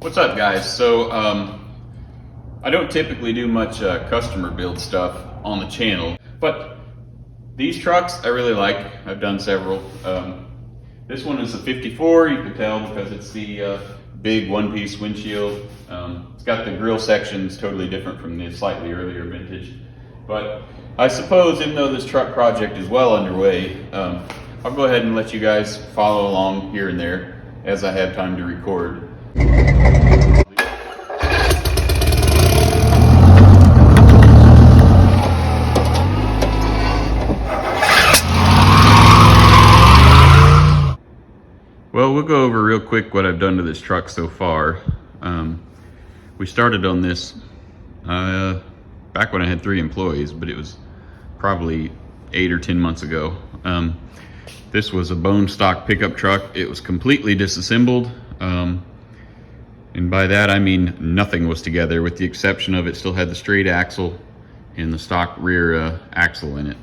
What's up, guys? So I don't typically do much customer build stuff on the channel, but these trucks I really like. I've done several. This one is a 54. You can tell because it's the big one-piece windshield. It's got the grill sections totally different from the slightly earlier vintage. But I suppose, even though this truck project is well underway, I'll go ahead and let you guys follow along here and there as I have time to record. Well, we'll go over real quick what I've done to this truck so far. We started on this back when I had 3 employees, but it was probably 8 or 10 months ago. This was a bone stock pickup truck. It was completely disassembled. And by that I mean nothing was together, with the exception of it still had the straight axle and the stock rear axle in it.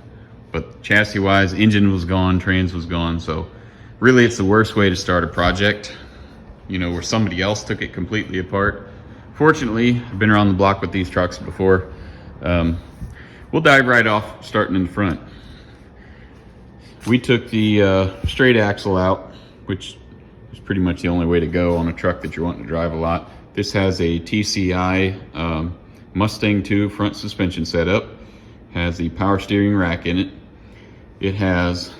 But chassis wise, engine was gone, trans was gone, so really it's the worst way to start a project, you know, where somebody else took it completely apart. Fortunately, I've been around the block with these trucks before. We'll dive right off, starting in the front. We took the straight axle out, which is pretty much the only way to go on a truck that you're wanting to drive a lot. This has a TCI Mustang 2 front suspension setup, has the power steering rack in it. It has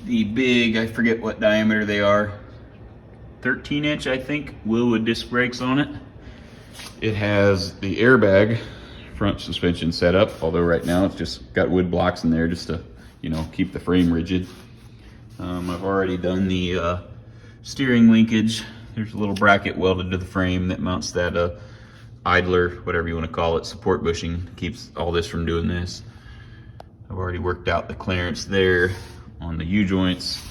the big, I forget what diameter they are, 13-inch I think, Willwood disc brakes on it. It has the airbag front suspension setup, although right now it's just got wood blocks in there just to, you know, keep the frame rigid. I've already done the steering linkage. There's a little bracket welded to the frame that mounts that idler, whatever you want to call it, support bushing, keeps all this from doing this. I've already worked out the clearance there on the U-joints.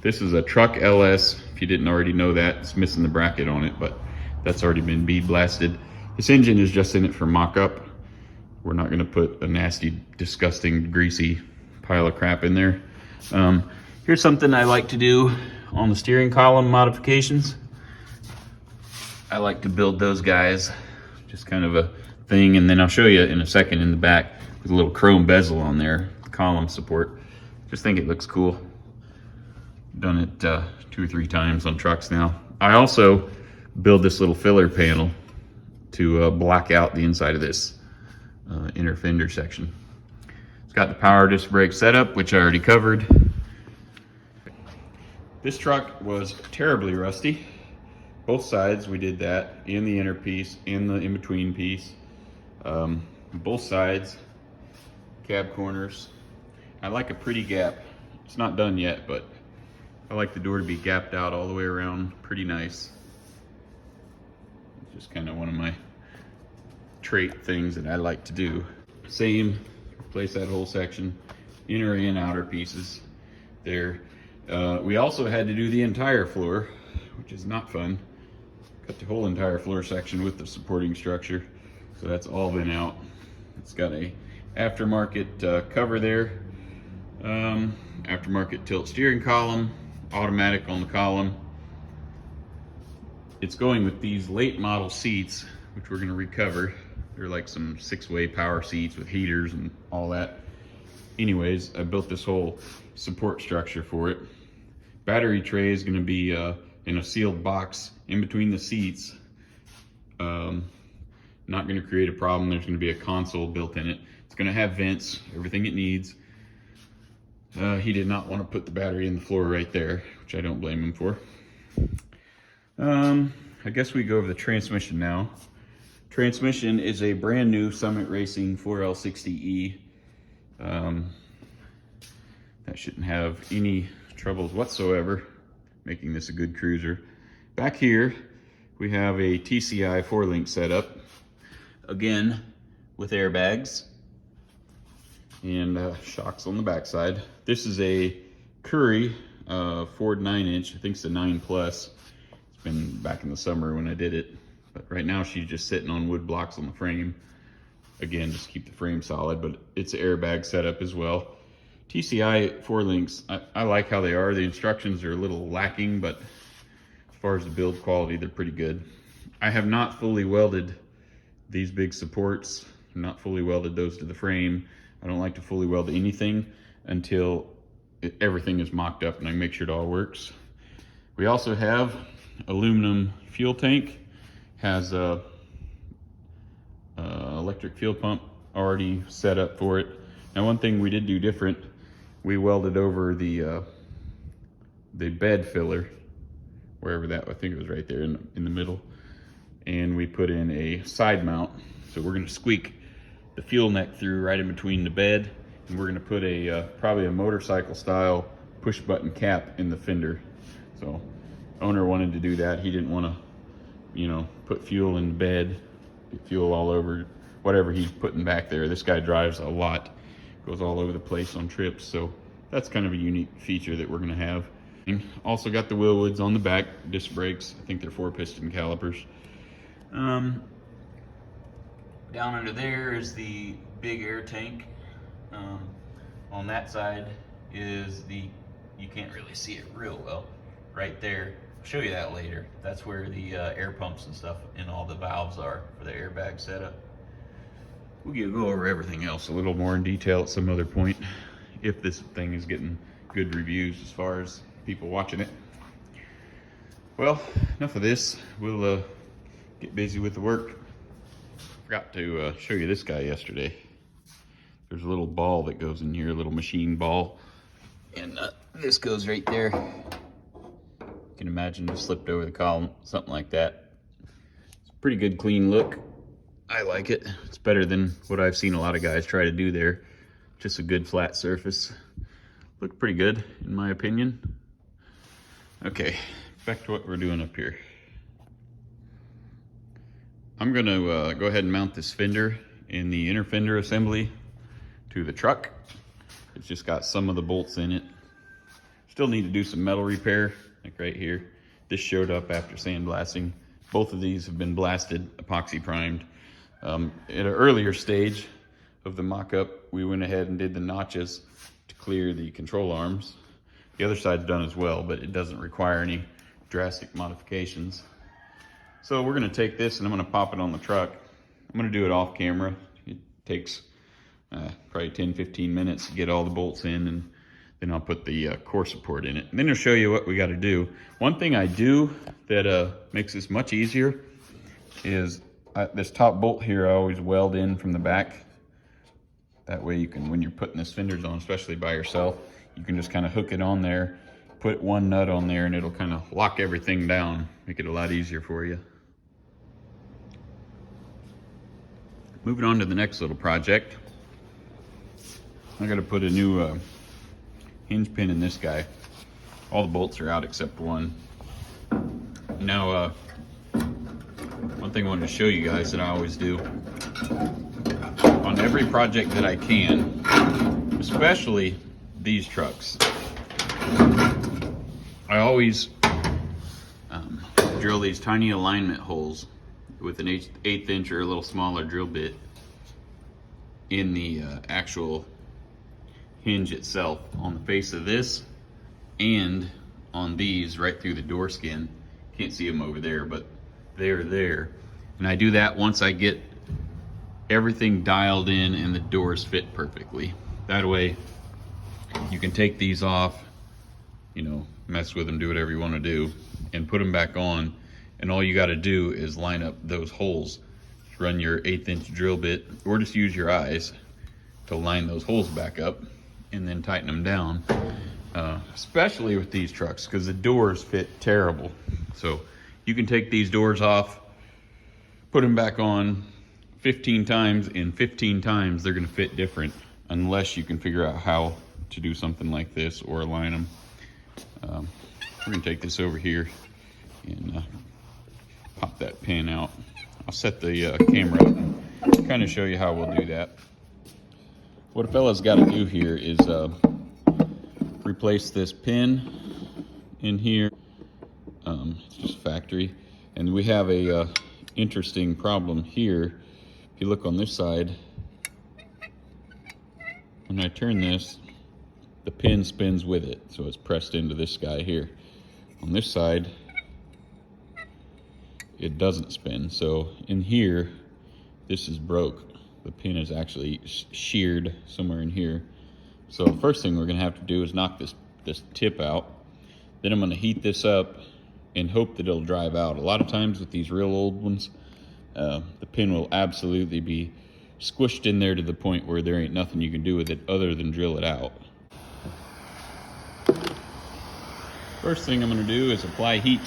This is a truck LS, if you didn't already know that. It's missing the bracket on it, but that's already been bead blasted. This engine is just in it for mock-up. We're not gonna put a nasty, disgusting, greasy pile of crap in there. Here's something I like to do on the steering column modifications. I like to build those guys, just kind of a thing, and then I'll show you in a second in the back with a little chrome bezel on there, column support. Just think it looks cool. Done it 2 or 3 times on trucks now. I also build this little filler panel to block out the inside of this inner fender section. It's got the power disc brake setup, which I already covered. This truck was terribly rusty. Both sides we did that, in the inner piece, in the in-between piece. Both sides, cab corners. I like a pretty gap. It's not done yet, but I like the door to be gapped out all the way around, pretty nice. It's just kind of one of my trait things that I like to do. Same, replace that whole section, inner and outer pieces there. We also had to do the entire floor, which is not fun. Cut the whole entire floor section with the supporting structure. So that's all been out. It's got a aftermarket cover there. Aftermarket tilt steering column, automatic on the column. It's going with these late model seats, which we're going to recover. They're like some 6-way power seats with heaters and all that. Anyways, I built this whole support structure for it. Battery tray is going to be in a sealed box in between the seats. Not going to create a problem. There's going to be a console built in it. It's going to have vents, everything it needs. He did not want to put the battery in the floor right there, which I don't blame him for. I guess we go over the transmission now. Transmission is a brand new Summit Racing 4L60E. That shouldn't have any troubles whatsoever making this a good cruiser. Back here, we have a TCI 4-link setup, again with airbags and shocks on the backside. This is a Curry Ford 9-inch. I think it's a 9 plus. It's been back in the summer when I did it, but right now she's just sitting on wood blocks on the frame. Again, just keep the frame solid, but it's an airbag setup as well. TCI 4-links, I like how they are. The instructions are a little lacking, but far as the build quality, they're pretty good. I have not fully welded these big supports, not fully welded those to the frame. I don't like to fully weld anything until everything is mocked up and I make sure it all works. We also have aluminum fuel tank, has a electric fuel pump already set up for it. Now, one thing we did do different, we welded over the bed filler, wherever that, I think it was right there in the middle, and we put in a side mount. So we're going to squeak the fuel neck through right in between the bed, and we're going to put a probably a motorcycle style push button cap in the fender. So owner wanted to do that. He didn't want to, you know, put fuel in the bed, get fuel all over whatever he's putting back there. This guy drives a lot, goes all over the place on trips, so that's kind of a unique feature that we're going to have. And also got the Willwoods on the back, disc brakes. I think they're 4-piston calipers. Down under there is the big air tank. On that side is the, you can't really see it real well, right there. I'll show you that later. That's where the air pumps and stuff and all the valves are for the airbag setup. We'll go over everything else a little more in detail at some other point, if this thing is getting good reviews as far as people watching it. Well, enough of this. We'll get busy with the work. Forgot to show you this guy yesterday. There's a little ball that goes in here, a little machine ball, and this goes right there. You can imagine just slipped over the column, something like that. It's a pretty good clean look. I like it. It's better than what I've seen a lot of guys try to do there. Just a good flat surface. Looked pretty good in my opinion. Okay, back to what we're doing up here. I'm gonna go ahead and mount this fender in the inner fender assembly to the truck. It's just got some of the bolts in it. Still need to do some metal repair, like right here. This showed up after sandblasting. Both of these have been blasted, epoxy primed. At an earlier stage of the mock-up, we went ahead and did the notches to clear the control arms. The other side's done as well, but it doesn't require any drastic modifications. So we're gonna take this and I'm gonna pop it on the truck. I'm gonna do it off camera. It takes probably 10-15 minutes to get all the bolts in, and then I'll put the core support in it. And then I'll show you what we gotta do. One thing I do that makes this much easier is this top bolt here I always weld in from the back. That way you can, when you're putting this fenders on, especially by yourself, you can just kind of hook it on there, put one nut on there, and it'll kind of lock everything down, make it a lot easier for you. Moving on to the next little project. I gotta put a new hinge pin in this guy. All the bolts are out except one. Now, one thing I wanted to show you guys that I always do on every project that I can, especially these trucks, I always drill these tiny alignment holes with an 1/8 inch or a little smaller drill bit in the actual hinge itself, on the face of this and on these right through the door skin. Can't see them over there, but they're there. And I do that once I get everything dialed in and the doors fit perfectly. That way you can take these off, you know, mess with them, do whatever you want to do, and put them back on, and all you got to do is line up those holes. Run your 1/8 inch drill bit, or just use your eyes to line those holes back up, and then tighten them down. Especially with these trucks, because the doors fit terrible. So you can take these doors off, put them back on 15 times, and 15 times they're going to fit different, unless you can figure out how to do something like this or align them. We're going to take this over here and pop that pin out. I'll set the camera up and kind of show you how we'll do that. What a fella's got to do here is replace this pin in here. It's just factory. And we have a interesting problem here. If you look on this side, when I turn this, the pin spins with it, so it's pressed into this guy here. On this side, it doesn't spin. So in here, this is broke. The pin is actually sheared somewhere in here. So first thing we're gonna have to do is knock this tip out. Then I'm gonna heat this up and hope that it'll drive out. A lot of times with these real old ones, the pin will absolutely be squished in there to the point where there ain't nothing you can do with it other than drill it out. First thing I'm gonna do is apply heat.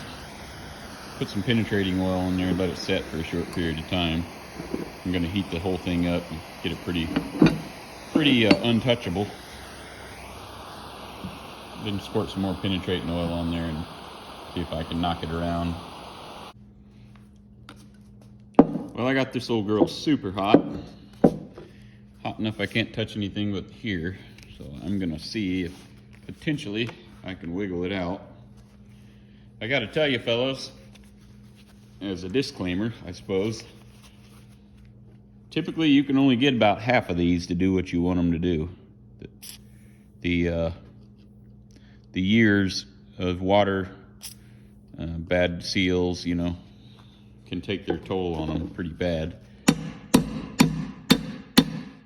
Put some penetrating oil in there and let it set for a short period of time. I'm gonna heat the whole thing up and get it pretty untouchable. Then squirt some more penetrating oil on there and see if I can knock it around. Well, I got this old girl super hot. Hot enough I can't touch anything but here. So I'm gonna see if potentially I can wiggle it out. I gotta tell you fellows, as a disclaimer, I suppose, typically you can only get about half of these to do what you want them to do. The years of water, bad seals, you know, can take their toll on them pretty bad.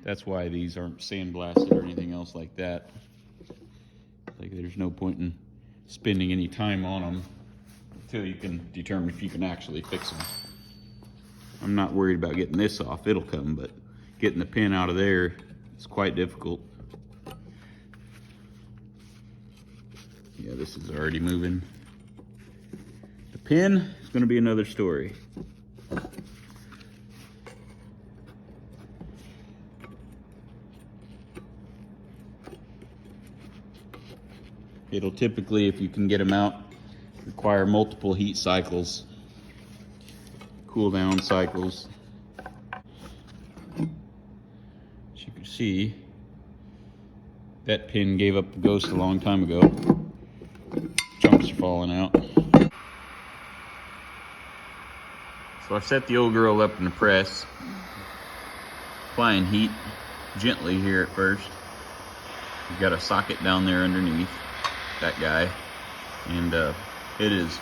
That's why these aren't sandblasted or anything else like that. Like, there's no point in spending any time on them until you can determine if you can actually fix them. I'm not worried about getting this off, it'll come, but getting the pin out of there is quite difficult. Yeah, this is already moving. The pin is going to be another story. It'll typically, if you can get them out, require multiple heat cycles, cool down cycles. As you can see, that pin gave up the ghost a long time ago. Chunks are falling out. So I've set the old girl up in the press, applying heat gently here at first. You've got a socket down there underneath that guy, and it is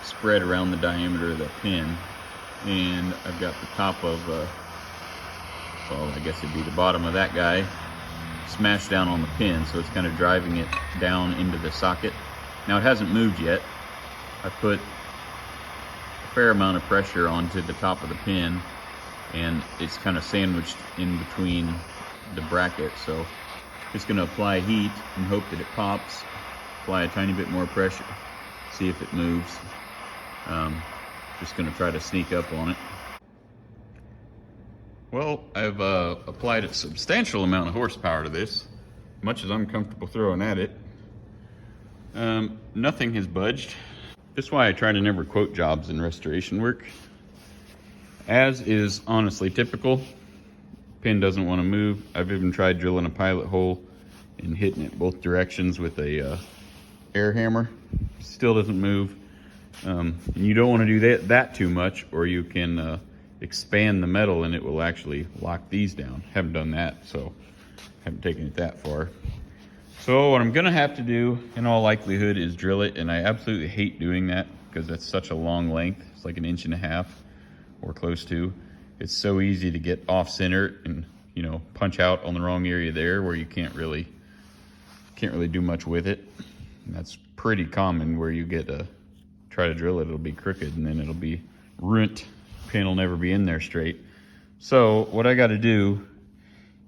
spread around the diameter of the pin, and I've got the top of well, I guess it'd be the bottom of that guy smashed down on the pin, so it's kind of driving it down into the socket. Now it hasn't moved yet. I put a fair amount of pressure onto the top of the pin, and it's kind of sandwiched in between the bracket, so just going to apply heat and hope that it pops. Apply a tiny bit more pressure, see if it moves. Just going to try to sneak up on it. Well, I've applied a substantial amount of horsepower to this, much as I'm comfortable throwing at it. Nothing has budged. This is why I try to never quote jobs in restoration work. As is honestly typical, pin doesn't want to move. I've even tried drilling a pilot hole and hitting it both directions with a air hammer. Still doesn't move. And you don't want to do that too much, or you can expand the metal and it will actually lock these down. Haven't done that, so haven't taken it that far. So what I'm gonna have to do in all likelihood is drill it, and I absolutely hate doing that because that's such a long length. It's like 1.5 inches or close to. It's so easy to get off center and, you know, punch out on the wrong area there where you can't really do much with it. And that's pretty common where you get try to drill it, it'll be crooked and then it'll be ruined. Pin will never be in there straight. So what I got to do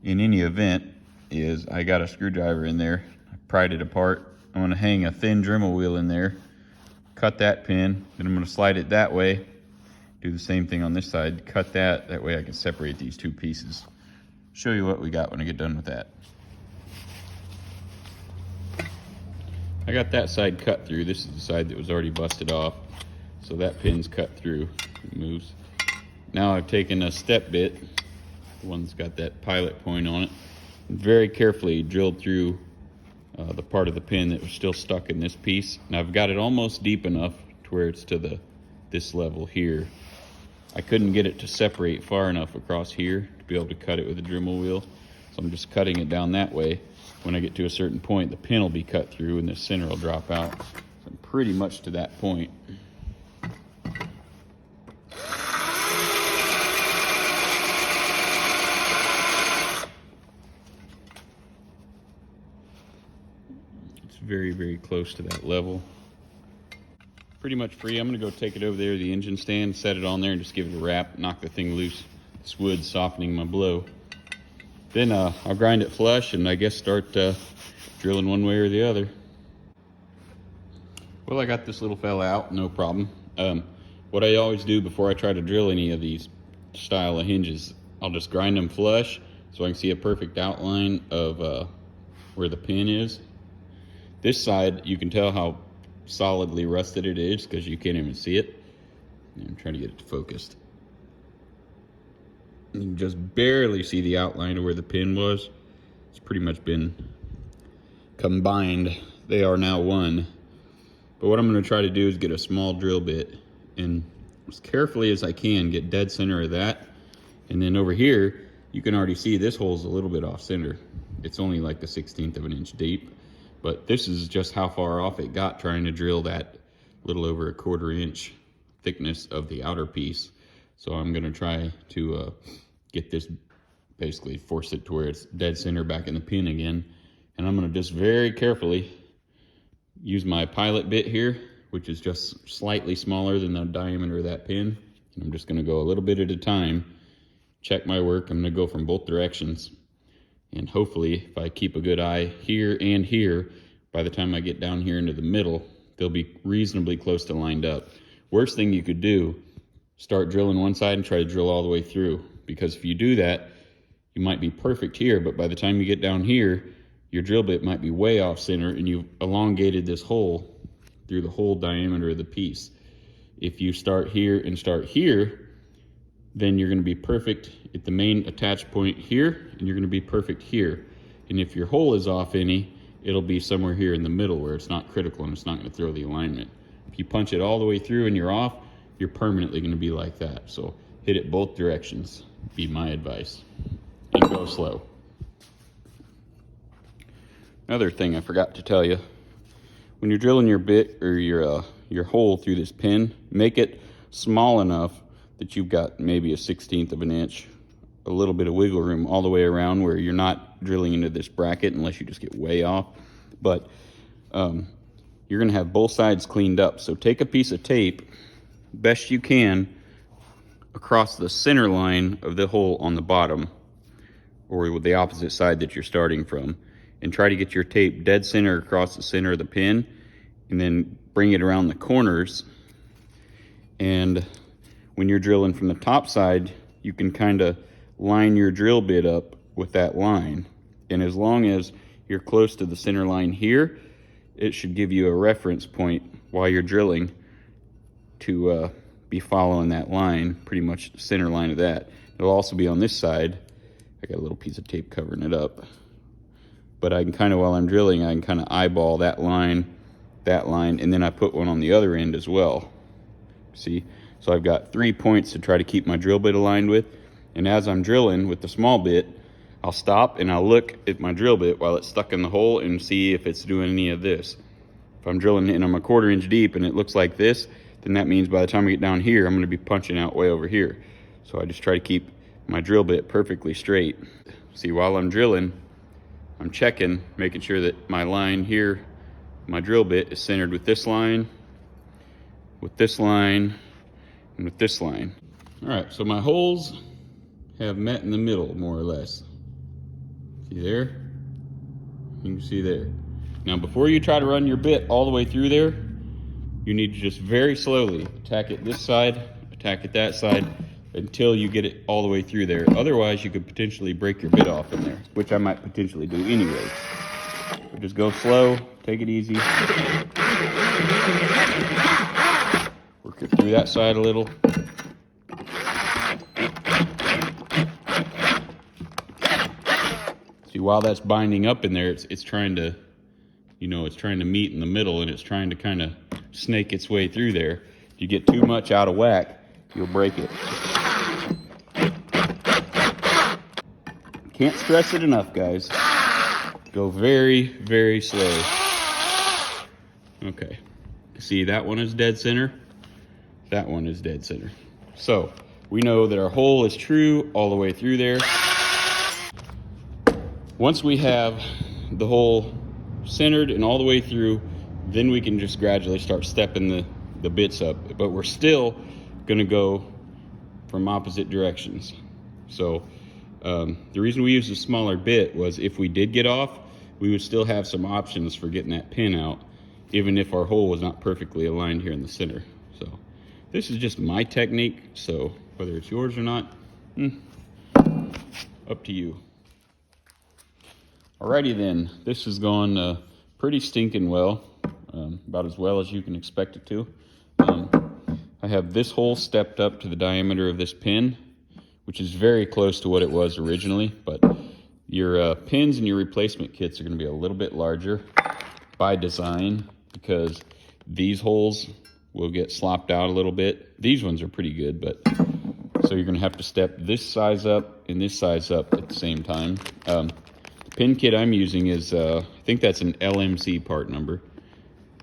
in any event is I got a screwdriver in there. I pried it apart. I'm going to hang a thin Dremel wheel in there, cut that pin, then I'm going to slide it that way. Do the same thing on this side, cut that way I can separate these two pieces. Show you what we got when I get done with that. I got that side cut through. This is the side that was already busted off. So that pin's cut through, it moves. Now I've taken a step bit, the one that's got that pilot point on it, and very carefully drilled through the part of the pin that was still stuck in this piece. And I've got it almost deep enough to where it's to this level here. I couldn't get it to separate far enough across here to be able to cut it with a Dremel wheel. So I'm just cutting it down that way. When I get to a certain point, the pin will be cut through and the center will drop out. So I'm pretty much to that point. very, very close to that level. Pretty much free. I'm gonna go take it over there to the engine stand, set it on there, and just give it a wrap, knock the thing loose. This wood's softening my blow. Then I'll grind it flush and I guess start drilling one way or the other. Well, I got this little fella out, no problem. What I always do before I try to drill any of these style of hinges, I'll just grind them flush so I can see a perfect outline of where the pin is. This side, you can tell how solidly rusted it is because you can't even see it. I'm trying to get it focused. You can just barely see the outline of where the pin was. It's pretty much been combined. They are now one. But what I'm going to try to do is get a small drill bit and as carefully as I can get dead center of that. And then over here, you can already see this hole's a little bit off center. It's only like the 1/16 of an inch deep. But this is just how far off it got trying to drill that little over a 1/4 inch thickness of the outer piece. So I'm gonna try to get this, basically force it to where it's dead center back in the pin again. And I'm gonna just very carefully use my pilot bit here, which is just slightly smaller than the diameter of that pin. And I'm just gonna go a little bit at a time, check my work. I'm gonna go from both directions. And hopefully, if I keep a good eye here and here, by the time I get down here into the middle, they'll be reasonably close to lined up. Worst thing you could do, start drilling one side and try to drill all the way through. Because if you do that, you might be perfect here, but by the time you get down here, your drill bit might be way off center and you've elongated this hole through the whole diameter of the piece. If you start here and start here, then you're going to be perfect at the main attach point here, and you're going to be perfect here. And if your hole is off any, it'll be somewhere here in the middle where it's not critical and it's not going to throw the alignment. If you punch it all the way through and you're off, you're permanently going to be like that. So hit it both directions, be my advice, and go slow. Another thing I forgot to tell you, when you're drilling your bit or your hole through this pin, make it small enough that you've got maybe a 1/16 of an inch, a little bit of wiggle room all the way around where you're not drilling into this bracket unless you just get way off. But you're gonna have both sides cleaned up. So take a piece of tape, best you can, across the center line of the hole on the bottom, or with the opposite side that you're starting from, and try to get your tape dead center across the center of the pin, and then bring it around the corners. And when you're drilling from the top side, you can kind of line your drill bit up with that line. And as long as you're close to the center line here, it should give you a reference point while you're drilling to be following that line, pretty much the center line of that. It'll also be on this side. I got a little piece of tape covering it up. But I can kind of, while I'm drilling, I can kind of eyeball that line, and then I put one on the other end as well. See? So I've got 3 points to try to keep my drill bit aligned with. And as I'm drilling with the small bit, I'll stop and I'll look at my drill bit while it's stuck in the hole and see if it's doing any of this. If I'm drilling and I'm a 1/4 inch deep and it looks like this, then that means by the time I get down here, I'm going to be punching out way over here. So I just try to keep my drill bit perfectly straight. See, while I'm drilling, I'm checking, making sure that my line here, my drill bit is centered with this line, and with this line. All right, so my holes have met in the middle, more or less. See there? You can see there. Now, before you try to run your bit all the way through there, you need to just very slowly attack it this side, attack it that side, until you get it all the way through there. Otherwise, you could potentially break your bit off in there, which I might potentially do anyway. So just go slow, take it easy. Work it through that side a little. See, while that's binding up in there, it's trying to, it's trying to meet in the middle, and it's trying to kind of snake its way through there. If you get too much out of whack, you'll break it. Can't stress it enough, guys. Go very, very slow. Okay. See, that one is dead center. That one is dead center. So we know that our hole is true all the way through there. Once we have the hole centered and all the way through, then we can just gradually start stepping the bits up. But we're still gonna go from opposite directions. So the reason we used a smaller bit was if we did get off, we would still have some options for getting that pin out, even if our hole was not perfectly aligned here in the center. So this is just my technique, so whether it's yours or not, up to you. Alrighty then, this has gone pretty stinking well, about as well as you can expect it to. I have this hole stepped up to the diameter of this pin, which is very close to what it was originally, but your pins and your replacement kits are going to be a little bit larger by design, because these holes will get slopped out a little bit. These ones are pretty good, but so you're going to have to step this size up and this size up at the same time. The pin kit I'm using is, I think that's an LMC part number,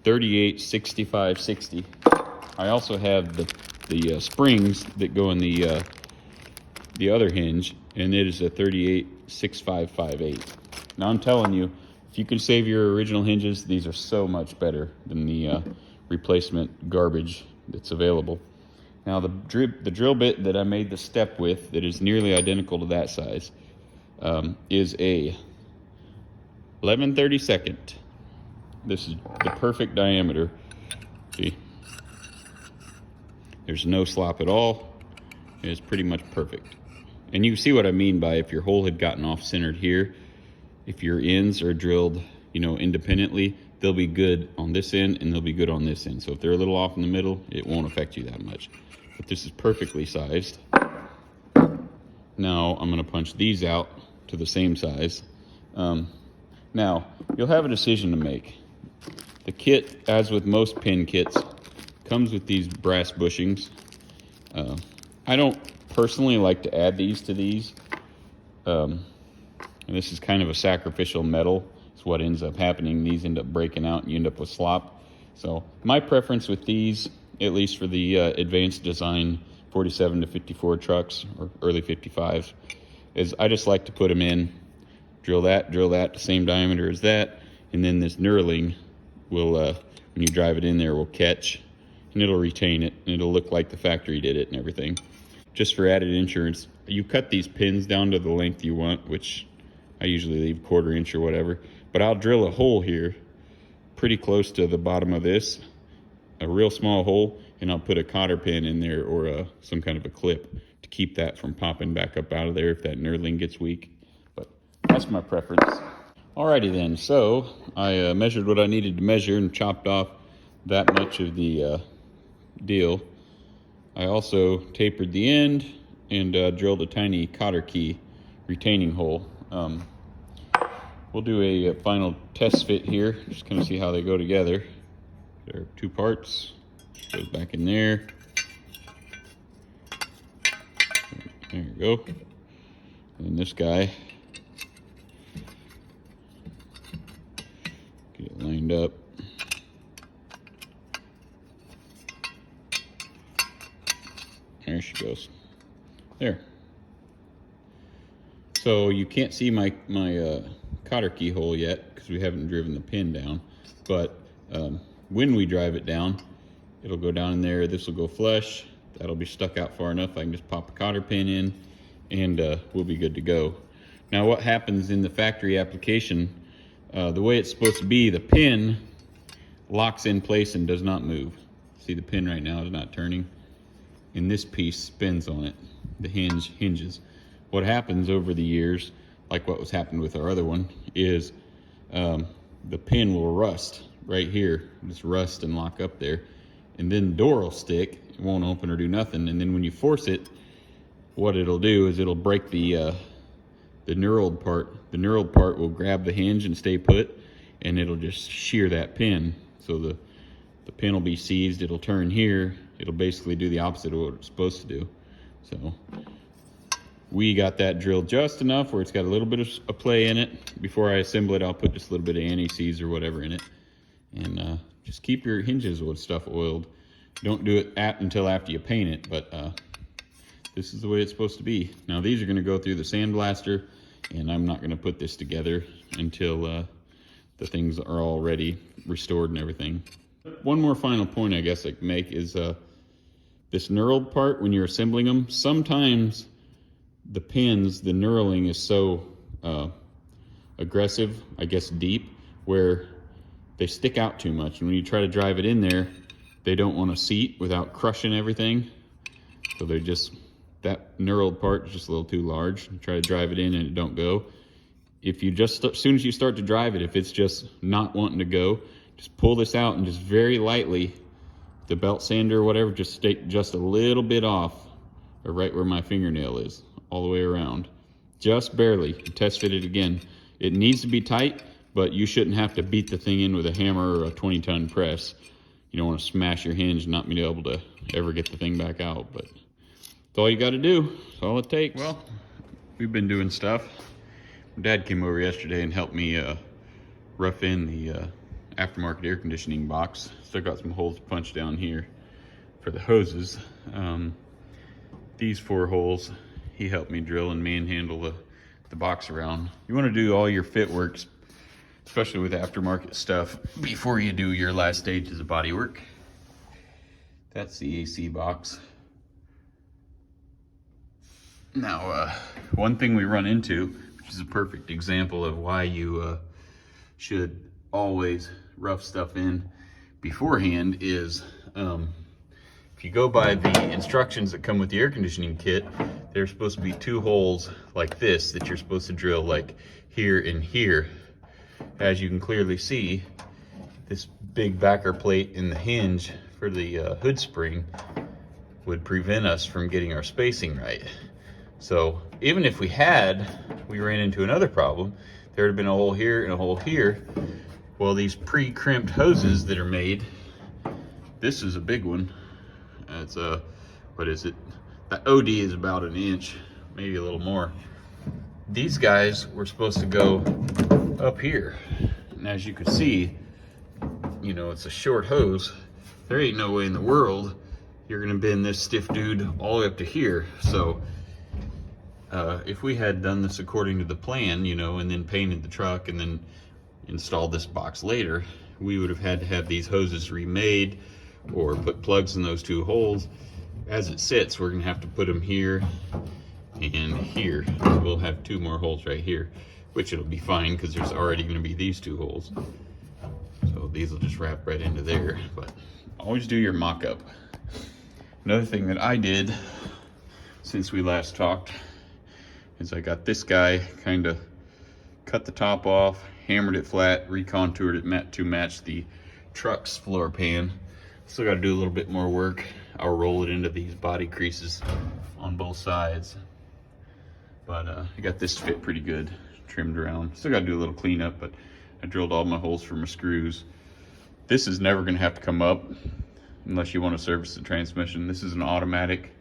386560. I also have the springs that go in the other hinge, and it is a 386558. Now I'm telling you, if you can save your original hinges, these are so much better than the replacement garbage that's available. Now the drill bit that I made the step with, that is nearly identical to that size, is a 11/32. This is the perfect diameter. See, there's no slop at all. It's pretty much perfect. And you see what I mean by if your hole had gotten off centered here, if your ends are drilled, you know, independently, they'll be good on this end and they'll be good on this end. So if they're a little off in the middle, it won't affect you that much. But this is perfectly sized. Now I'm going to punch these out to the same size. Now you'll have a decision to make. The kit, as with most pin kits, comes with these brass bushings. I don't personally like to add these to these. And this is kind of a sacrificial metal. It's what ends up happening. These end up breaking out and you end up with slop. So my preference with these, at least for the advanced design 47 to 54 trucks or early 55s, is I just like to put them in, drill that, the same diameter as that, and then this knurling will, when you drive it in there, will catch, and it'll retain it, and it'll look like the factory did it and everything. Just for added insurance, you cut these pins down to the length you want, which I usually leave 1/4 inch or whatever, but I'll drill a hole here pretty close to the bottom of this, a real small hole, and I'll put a cotter pin in there or some kind of a clip to keep that from popping back up out of there if that knurling gets weak. But that's my preference. Alrighty then, so I measured what I needed to measure and chopped off that much of the deal. I also tapered the end and drilled a tiny cotter key retaining hole. We'll do a final test fit here, just kind of see how they go together. There are 2 parts. Goes back in there. There you go. And this guy, get it lined up. There she goes. There. So you can't see my cotter keyhole yet because we haven't driven the pin down, but when we drive it down, it'll go down in there. This will go flush. That'll be stuck out far enough. I can just pop a cotter pin in and we'll be good to go. Now what happens in the factory application, the way it's supposed to be, the pin locks in place and does not move. See, the pin right now is not turning, and this piece spins on it, the hinges. What happens over the years, like what was happened with our other one, is the pin will rust right here, just rust and lock up there, and then the door will stick. It won't open or do nothing, and then when you force it, what it'll do is it'll break the knurled part. The knurled part will grab the hinge and stay put, and it'll just shear that pin. So the pin will be seized, it'll turn here, it'll basically do the opposite of what it's supposed to do. So we got that drilled just enough where it's got a little bit of a play in it. Before I assemble it, I'll put just a little bit of anti-seize or whatever in it. And just keep your hinges with stuff oiled. Don't do it until after you paint it, but this is the way it's supposed to be. Now these are gonna go through the sandblaster, and I'm not gonna put this together until the things are already restored and everything. One more final point I guess I can make is this knurled part, when you're assembling them, sometimes the pins, the knurling is so aggressive, I guess deep, where they stick out too much. And when you try to drive it in there, they don't want to seat without crushing everything. So they're just, that knurled part is just a little too large. You try to drive it in and it don't go. If you just, as soon as you start to drive it, if it's just not wanting to go, just pull this out and just very lightly, the belt sander or whatever, just stay just a little bit off, or right where my fingernail is, all the way around. Just barely. Test fit it again. It needs to be tight, but you shouldn't have to beat the thing in with a hammer or a 20-ton press. You don't want to smash your hinge and not be able to ever get the thing back out, but that's all you got to do. That's all it takes. Well, we've been doing stuff. My dad came over yesterday and helped me rough in the aftermarket air conditioning box. Still got some holes punched down here for the hoses. These 4 holes he helped me drill and manhandle the box around. You want to do all your fit works, especially with aftermarket stuff, before you do your last stages of body work. That's the AC box. Now, one thing we run into, which is a perfect example of why you should always rough stuff in beforehand, is if you go by the instructions that come with the air conditioning kit, there's supposed to be 2 holes like this that you're supposed to drill, like here and here. As you can clearly see, this big backer plate in the hinge for the hood spring would prevent us from getting our spacing right. So even if we ran into another problem, there would have been a hole here and a hole here. Well, these pre-crimped hoses that are made, this is a big one. It's what is it? The OD is about 1 inch, maybe a little more. These guys were supposed to go up here. And as you can see, you know, it's a short hose. There ain't no way in the world you're gonna bend this stiff dude all the way up to here. So if we had done this according to the plan, you know, and then painted the truck and then installed this box later, we would have had to have these hoses remade or put plugs in those 2 holes. As it sits, we're gonna have to put them here and here. So we'll have 2 more holes right here, which it'll be fine because there's already gonna be these 2 holes. So these will just wrap right into there, but always do your mock-up. Another thing that I did since we last talked is I got this guy, kind of cut the top off, hammered it flat, recontoured it to match the truck's floor pan. Still got to do a little bit more work. I'll roll it into these body creases on both sides. But I got this fit pretty good, trimmed around. Still got to do a little cleanup, but I drilled all my holes for my screws. This is never going to have to come up unless you want to service the transmission. This is an automatic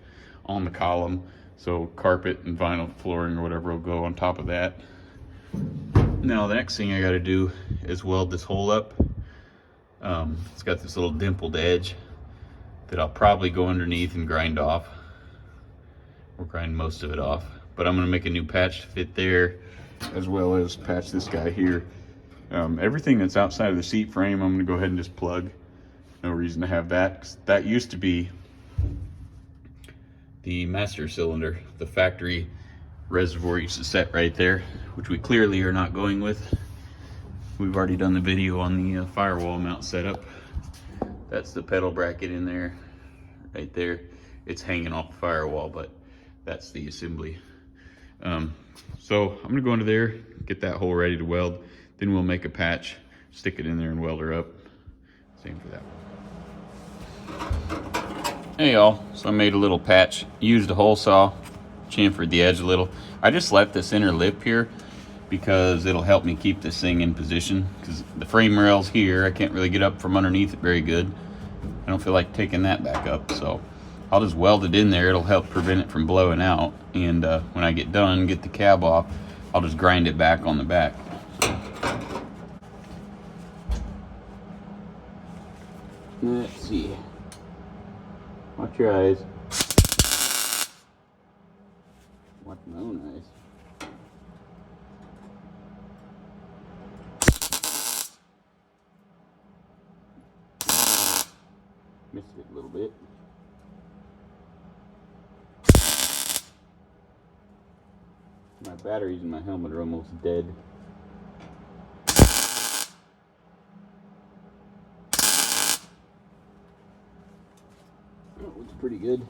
on the column, so carpet and vinyl flooring or whatever will go on top of that. Now the next thing I got to do is weld this hole up. It's got this little dimpled edge that I'll probably go underneath and grind off, or grind most of it off. But I'm going to make a new patch to fit there, as well as patch this guy here. Everything that's outside of the seat frame, I'm going to go ahead and just plug. No reason to have that, 'cause that used to be the master cylinder. The factory reservoir used to set right there, which we clearly are not going with. We've already done the video on the firewall mount setup. That's the pedal bracket in there, right there. It's hanging off the firewall, but that's the assembly. So I'm gonna go into there, get that hole ready to weld. Then we'll make a patch, stick it in there and weld her up. Same for that one. Hey y'all, so I made a little patch. Used a hole saw, chamfered the edge a little. I just left this inner lip here because it'll help me keep this thing in position, because the frame rail's here. I can't really get up from underneath it very good. I don't feel like taking that back up, so I'll just weld it in there. It'll help prevent it from blowing out, and when I get done, get the cab off, I'll just grind it back on the back. Let's see. Watch your eyes. Watch my own eyes. My batteries in my helmet are almost dead. Oh, it's pretty good.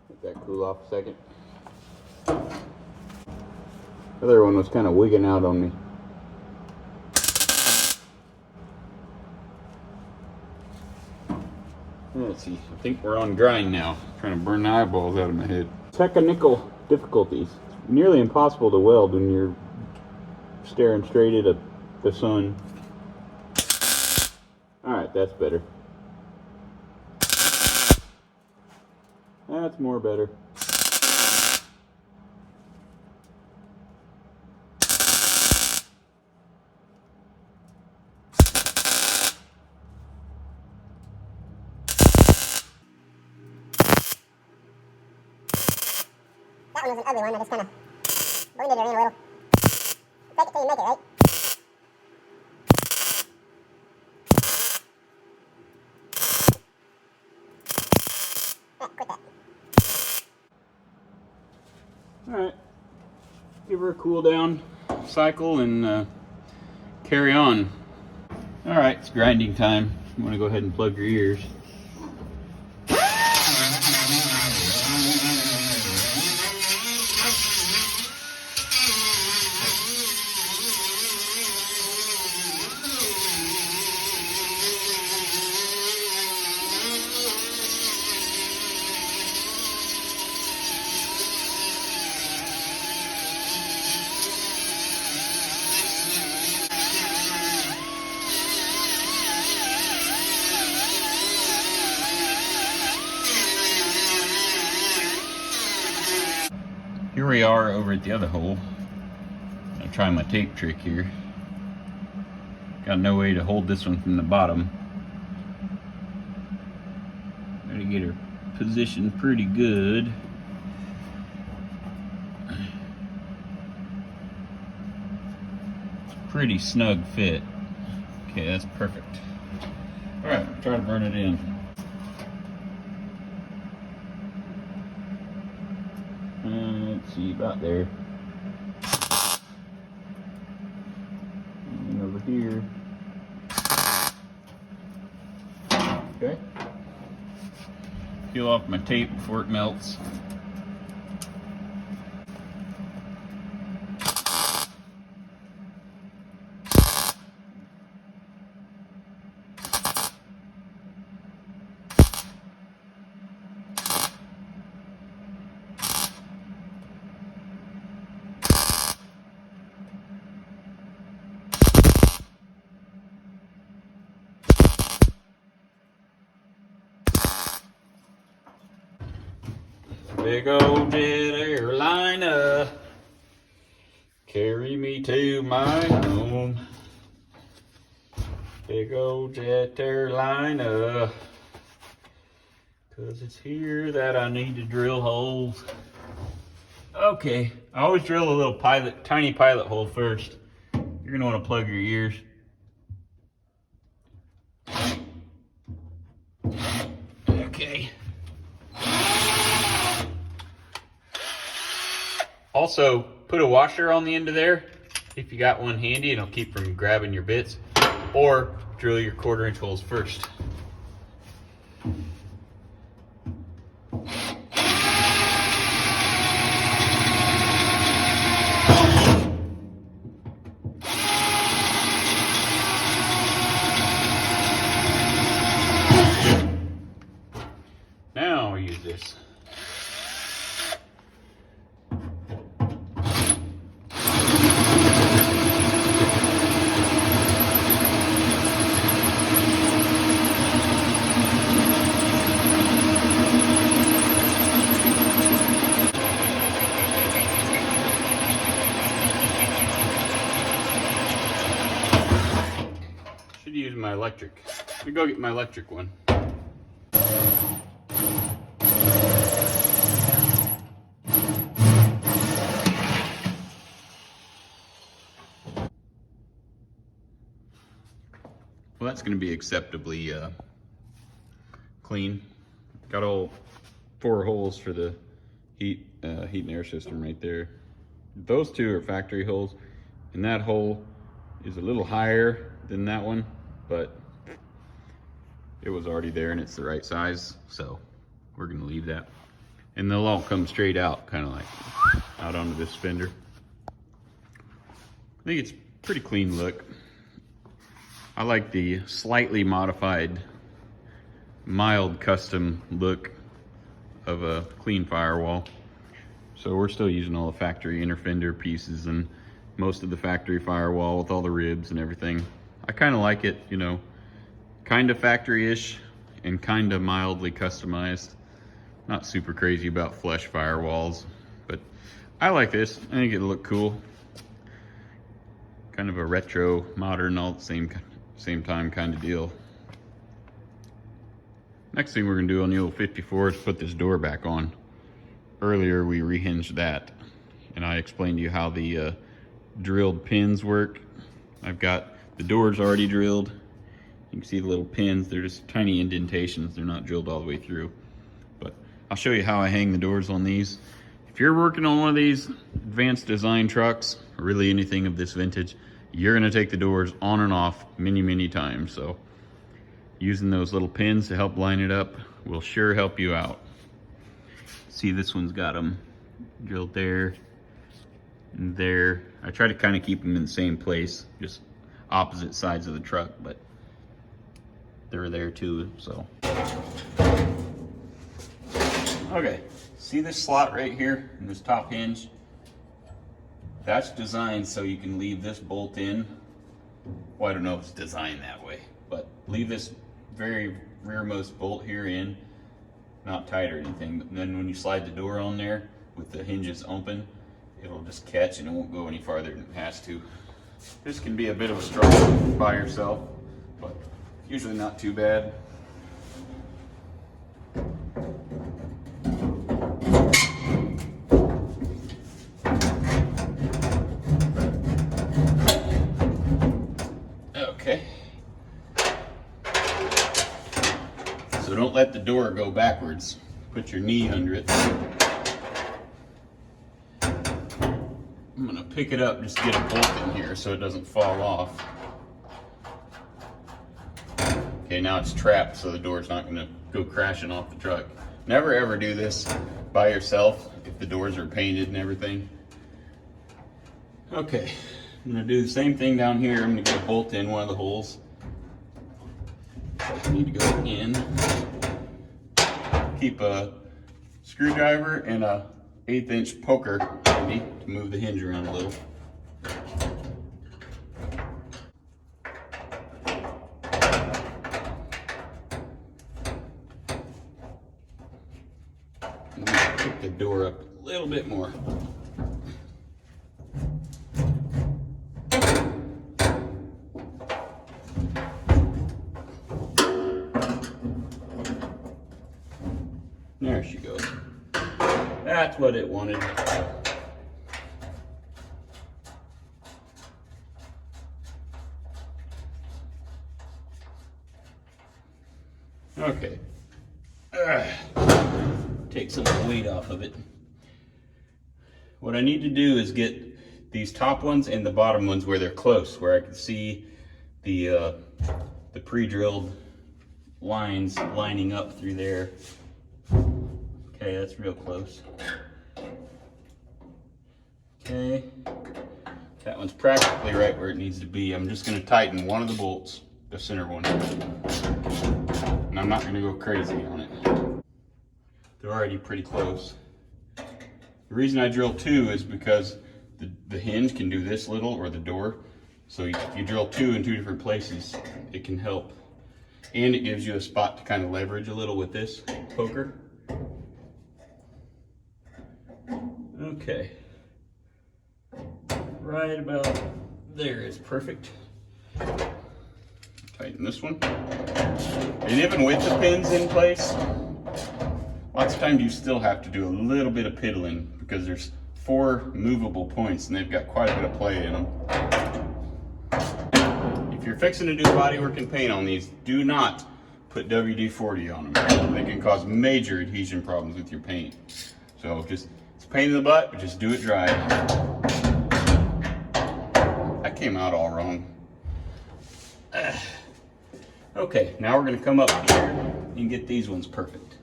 Let that cool off a second. The other one was kind of wigging out on me. Let's see, I think we're on grind now. Trying to burn the eyeballs out of my head. Technical difficulties. It's nearly impossible to weld when you're staring straight at the sun. Alright, that's better. That's more better. That one was an ugly one. I just kind of blended it in a little. Fake it till you make it, right? Quit that. Alright. Give her a cool down cycle and carry on. Alright, it's grinding time. You want to go ahead and plug your ears. Here we are over at the other hole. I'll try my tape trick here. Got no way to hold this one from the bottom. Gotta get her positioned pretty good. It's a pretty snug fit. Okay, that's perfect. Alright, try to burn it in. Let's see, about there. And over here. Okay. Peel off my tape before it melts. Big old jet airliner, carry me to my home. Big old jet airliner, 'cause it's here that I need to drill holes. Okay, I always drill a little tiny pilot hole first. You're gonna want to plug your ears. Okay. Also, put a washer on the end of there if you got one handy, and it'll keep from grabbing your bits. Or drill your 1/4 inch holes first. Now I'll use this. Should use my electric. Let me go get my electric one. Well, that's going to be acceptably clean. Got all 4 holes for the heat and air system right there. Those 2 are factory holes, and that hole is a little higher than that one, but it was already there and it's the right size, so we're going to leave that. And they'll all come straight out, kind of like out onto this fender. I think it's pretty clean look. I like the slightly modified, mild custom look of a clean firewall. So we're still using all the factory inner fender pieces and most of the factory firewall with all the ribs and everything. I kind of like it, you know, kind of factory-ish and kind of mildly customized. Not super crazy about flush firewalls, but I like this. I think it'll look cool. Kind of a retro, modern, all at the same time kind of deal. Next thing we're gonna do on the old 54 is put this door back on. Earlier we rehinged that, and I explained to you how the drilled pins work. I've got the doors already drilled. You can see the little pins, they're just tiny indentations. They're not drilled all the way through. But I'll show you how I hang the doors on these. If you're working on one of these advanced design trucks, or really anything of this vintage, you're gonna take the doors on and off many, many times. So using those little pins to help line it up will sure help you out. See, this one's got them drilled there and there. I try to kind of keep them in the same place, just opposite sides of the truck, but they're there too, so. Okay, see this slot right here in this top hinge? That's designed so you can leave this bolt in. Well, I don't know if it's designed that way, but leave this very rearmost bolt here in, not tight or anything, but then when you slide the door on there with the hinges open, it'll just catch and it won't go any farther than it has to. This can be a bit of a struggle by yourself, but usually not too bad. Okay. So don't let the door go backwards. Put your knee under it. I'm gonna pick it up, just get a bolt in here so it doesn't fall off. Okay, now it's trapped so the door's not gonna go crashing off the truck. Never ever do this by yourself if the doors are painted and everything. Okay, I'm gonna do the same thing down here. I'm gonna get a bolt in one of the holes. I need to go in. Keep a screwdriver and a 1/8 inch poker handy to move the hinge around a little. And pick the door up a little bit more. There she goes. That's what it wanted. Okay. Take some of the weight off of it. What I need to do is get these top ones and the bottom ones where they're close, where I can see the pre-drilled lines lining up through there. Okay, that's real close. Okay, that one's practically right where it needs to be. I'm just gonna tighten one of the bolts, the center one, and I'm not gonna go crazy on it. They're already pretty close. The reason I drill 2 is because the hinge can do this little, or the door. So if you drill 2 in 2 different places, it can help. And it gives you a spot to kind of leverage a little with this poker. Okay, right about there is perfect. Tighten in this one. And even with the pins in place, lots of times you still have to do a little bit of piddling because there's 4 movable points and they've got quite a bit of play in them. If you're fixing to do bodywork and paint on these, do not put WD-40 on them. They can cause major adhesion problems with your paint. So just, it's a pain in the butt, but just do it dry. That came out all wrong. Okay, now we're gonna come up here and get these ones perfect.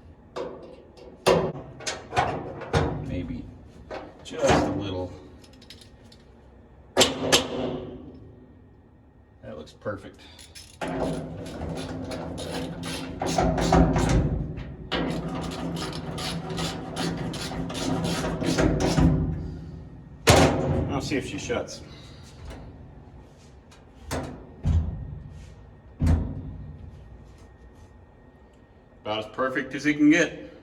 Maybe just a little. That looks perfect. I'll see if she shuts. About as perfect as it can get.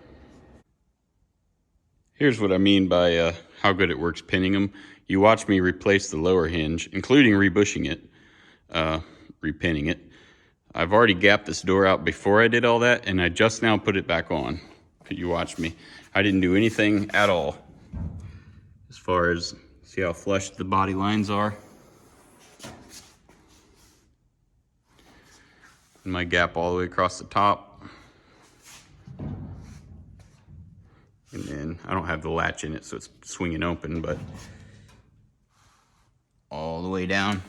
Here's what I mean by how good it works pinning them. You watch me replace the lower hinge, including rebushing it, repinning it. I've already gapped this door out before I did all that, and I just now put it back on. You watch me. I didn't do anything at all. As far as, see how flush the body lines are? And my gap all the way across the top. And then I don't have the latch in it, so it's swinging open, but all the way down.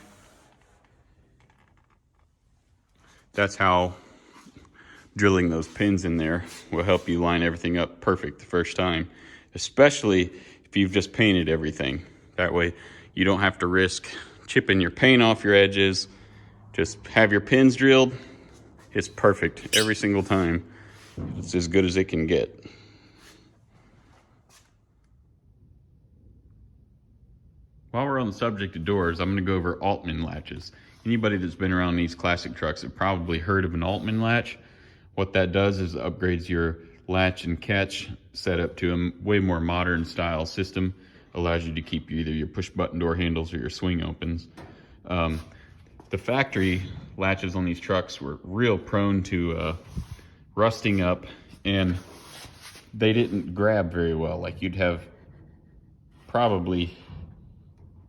That's how drilling those pins in there will help you line everything up perfect the first time, especially if you've just painted everything. That way you don't have to risk chipping your paint off your edges. Just have your pins drilled. It's perfect every single time. It's as good as it can get. While we're on the subject of doors, I'm going to go over Altman latches. Anybody that's been around these classic trucks have probably heard of an Altman latch. What that does is upgrades your latch and catch setup to a way more modern style system. Allows you to keep either your push button door handles or your swing opens. The factory latches on these trucks were real prone to rusting up, and they didn't grab very well. Like, you'd have probably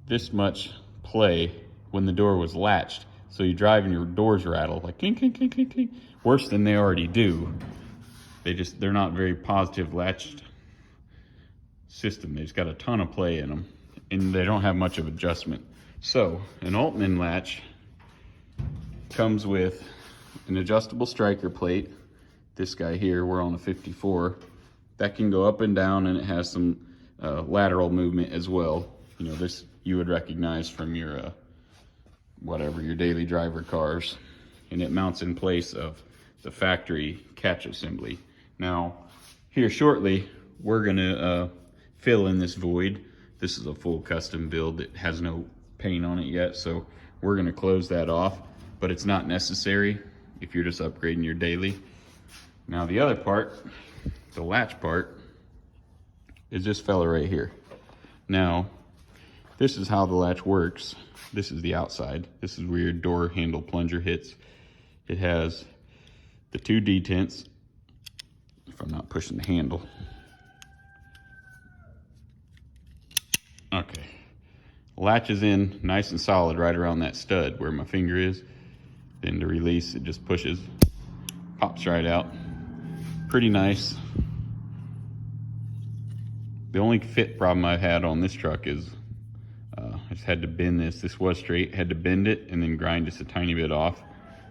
this much play when the door was latched. So you drive and your doors rattle like clink, clink, clink, clink, clink. Worse than they already do. They're not very positive latched system. They just got a ton of play in them, and they don't have much of adjustment. So an Altman latch comes with an adjustable striker plate. This guy here, we're on a 54. That can go up and down, and it has some lateral movement as well. You know, this you would recognize from your whatever, your daily driver cars. And it mounts in place of the factory catch assembly. Now, here shortly, we're gonna fill in this void. This is a full custom build that has no paint on it yet, so we're gonna close that off, but it's not necessary if you're just upgrading your daily. Now the other part, the latch part, is this fella right here. Now, this is how the latch works. This is the outside. This is where your door handle plunger hits. It has the 2 detents, if I'm not pushing the handle. Okay. Latches in nice and solid right around that stud where my finger is. Then to release, it just pushes, pops right out. Pretty nice. The only fit problem I've had on this truck is I just had to bend this. This was straight, had to bend it and then grind just a tiny bit off.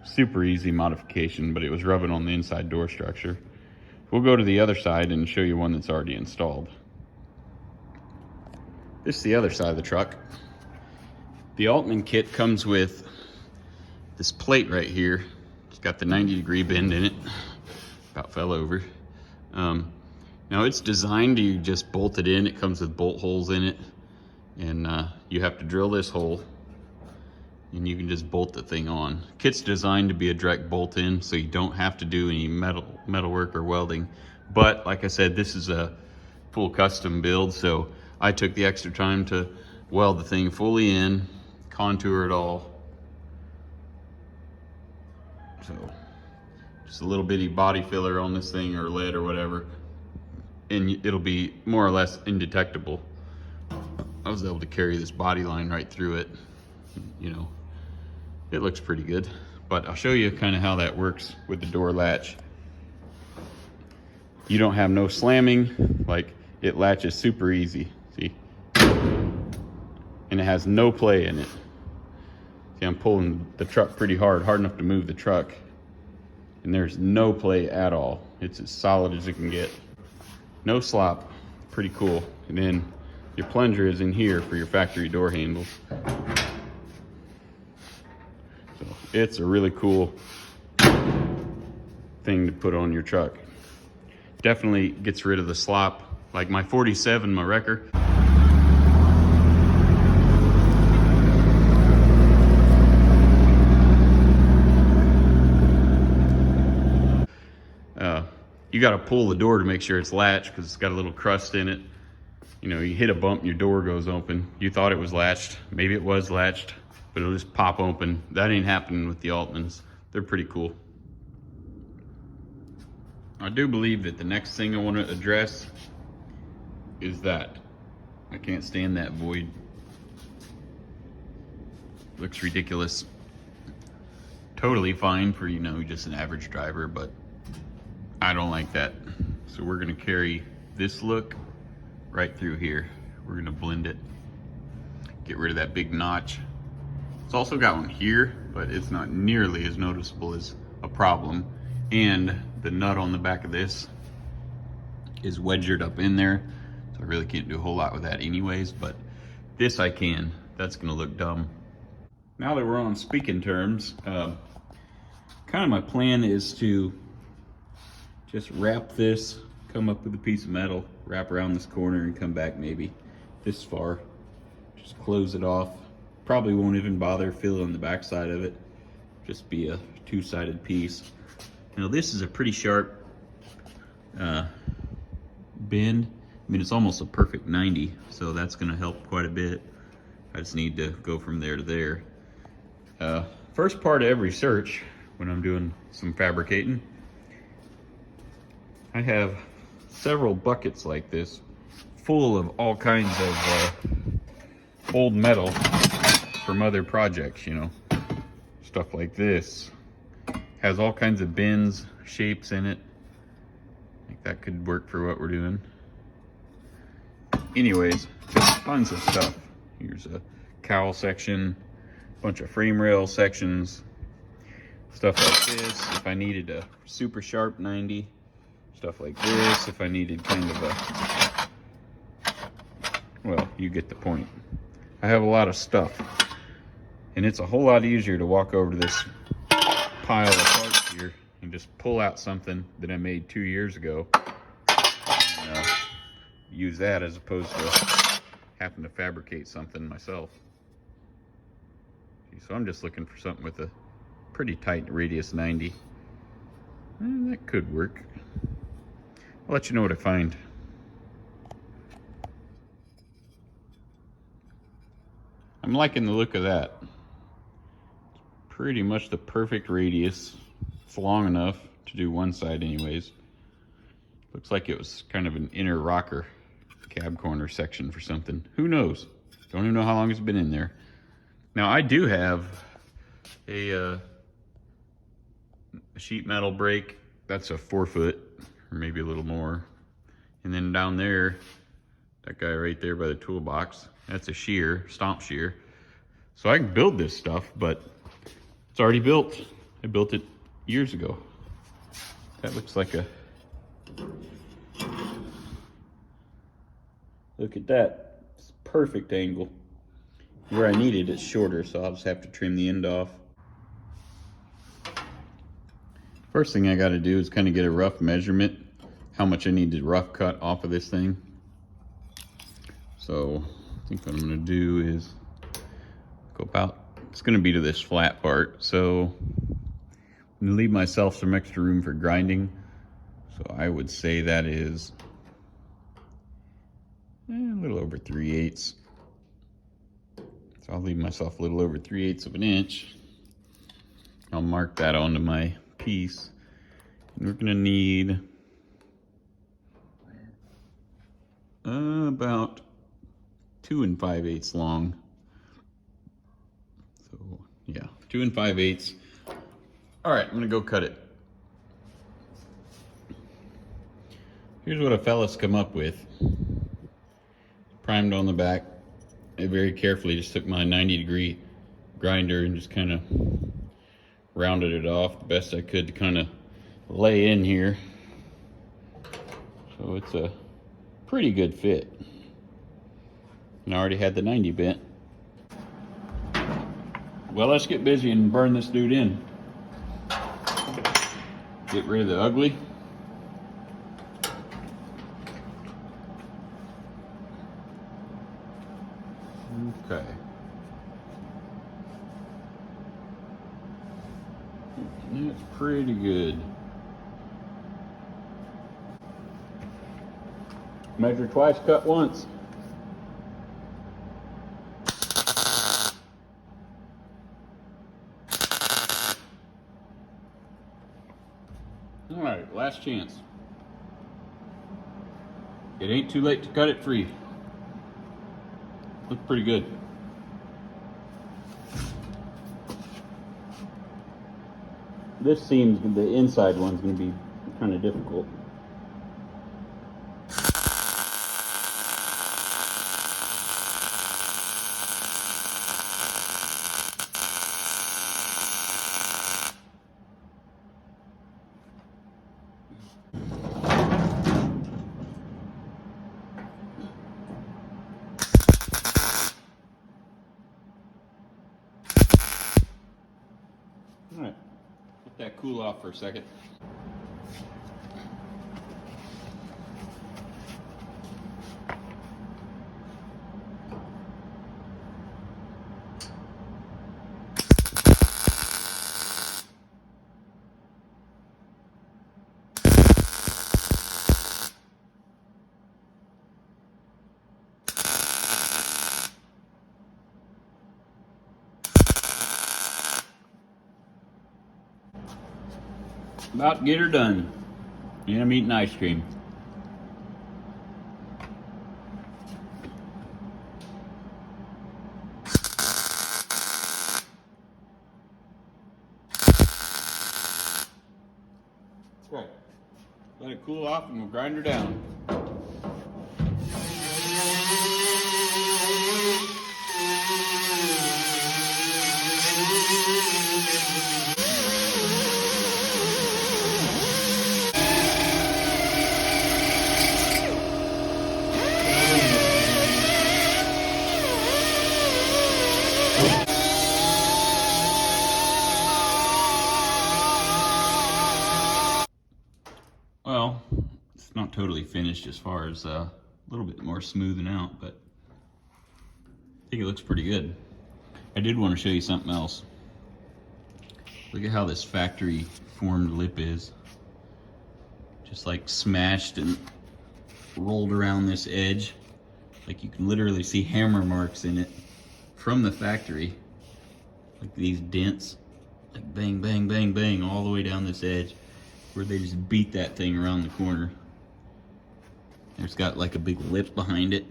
Super easy modification, but it was rubbing on the inside door structure. We'll go to the other side and show you one that's already installed. This is the other side of the truck. The Altman kit comes with this plate right here. It's got the 90-degree bend in it. About fell over. Now it's designed to just bolt it in. It comes with bolt holes in it. And you have to drill this hole and you can just bolt the thing on. Kit's designed to be a direct bolt in, so you don't have to do any metal work or welding. But like I said, this is a full custom build, so I took the extra time to weld the thing fully in, contour it all. So just a little bitty body filler on this thing, or lead or whatever, and it'll be more or less indetectable. I was able to carry this body line right through it. You know, it looks pretty good, but I'll show you kind of how that works with the door latch. You don't have no slamming, like it latches super easy, see? And it has no play in it. See, I'm pulling the truck pretty hard enough to move the truck, and there's no play at all. It's as solid as it can get. No slop, pretty cool. And then your plunger is in here for your factory door handles. So it's a really cool thing to put on your truck. Definitely gets rid of the slop. Like my 47, my wrecker. You got to pull the door to make sure it's latched because it's got a little crust in it. You know, you hit a bump and your door goes open. You thought it was latched. Maybe it was latched, but it'll just pop open. That ain't happening with the Altmans. They're pretty cool. I do believe that the next thing I want to address is that. I can't stand that void. Looks ridiculous. Totally fine for, you know, just an average driver, but I don't like that. So we're gonna carry this look right through here. We're gonna blend it, get rid of that big notch. It's also got one here, but it's not nearly as noticeable as a problem. And the nut on the back of this is wedgered up in there, so I really can't do a whole lot with that anyways, but this I can. That's gonna look dumb. Now that we're on speaking terms, kind of my plan is to just wrap this, come up with a piece of metal, wrap around this corner and come back maybe this far. Just close it off. Probably won't even bother filling the back side of it. Just be a two-sided piece. Now this is a pretty sharp bend. I mean, it's almost a perfect 90, so that's gonna help quite a bit. I just need to go from there to there. First part of every search, when I'm doing some fabricating, I have several buckets like this full of all kinds of old metal from other projects, you know. Stuff like this. Has all kinds of bends, shapes in it. I think that could work for what we're doing. Anyways, just tons of stuff. Here's a cowl section, bunch of frame rail sections, stuff like this if I needed a super sharp 90. Stuff like this if I needed kind of a, well, you get the point. I have a lot of stuff, and it's a whole lot easier to walk over to this pile of parts here and just pull out something that I made 2 years ago and use that as opposed to having to fabricate something myself. So I'm just looking for something with a pretty tight radius 90. And that could work. I'll let you know what I find. I'm liking the look of that. Pretty much the perfect radius. It's long enough to do one side anyways. Looks like it was kind of an inner rocker cab corner section for something. Who knows? Don't even know how long it's been in there. Now I do have a sheet metal brake. That's a 4 foot. Or maybe a little more. And then down there, that guy right there by the toolbox, that's a shear, stomp shear. So I can build this stuff, but it's already built. I built it years ago. That looks like a, look at that. It's a perfect angle. Where I need it, it's shorter, so I'll just have to trim the end off. First thing I got to do is kind of get a rough measurement, how much I need to rough cut off of this thing. So I think what I'm going to do is go about, it's going to be to this flat part. So I'm going to leave myself some extra room for grinding. So I would say that is a little over 3/8. So I'll leave myself a little over 3/8 of an inch. I'll mark that onto my piece. And we're gonna need about 2 5/8 long. So yeah, 2 5/8. All right, I'm gonna go cut it. Here's what a fella's come up with. Primed on the back. I very carefully just took my 90-degree grinder and just kind of rounded it off the best I could to kind of lay in here. So it's a pretty good fit. And I already had the 90 bent. Well, let's get busy and burn this dude in. Get rid of the ugly. Okay. That's pretty good. Measure twice, cut once. All right, last chance. It ain't too late to cut it free. Looks pretty good. This seems, the inside one's gonna be kind of difficult. All right, let that cool off for a second. About to get her done. And I'm eating ice cream. Okay. Let it cool off and we'll grind her down. Well, it's not totally finished as far as a little bit more smoothing out, but I think it looks pretty good. I did want to show you something else. Look at how this factory formed lip is. Just like smashed and rolled around this edge. Like you can literally see hammer marks in it from the factory. Like these dents, like bang, bang, bang, bang, all the way down this edge, where they just beat that thing around the corner. There's got like a big lip behind it.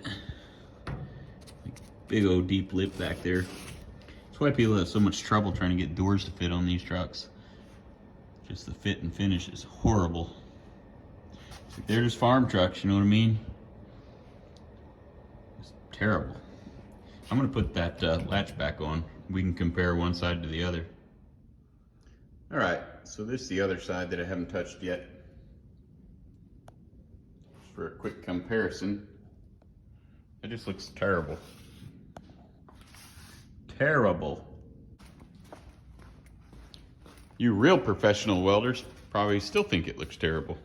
Like big old deep lip back there. That's why people have so much trouble trying to get doors to fit on these trucks. Just the fit and finish is horrible. Like they're just farm trucks, you know what I mean? It's terrible. I'm gonna put that latch back on. We can compare one side to the other. All right, so this is the other side that I haven't touched yet. Just for a quick comparison. It just looks terrible. Terrible. You real professional welders probably still think it looks terrible.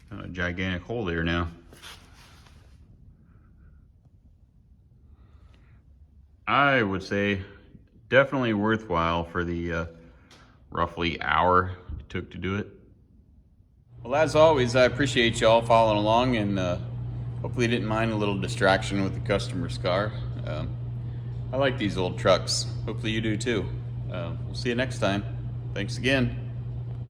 A gigantic hole there now. I would say definitely worthwhile for the roughly hour it took to do it. Well, as always, I appreciate y'all following along, and hopefully you didn't mind a little distraction with the customer's car. I like these old trucks. Hopefully you do too. We'll see you next time. Thanks again.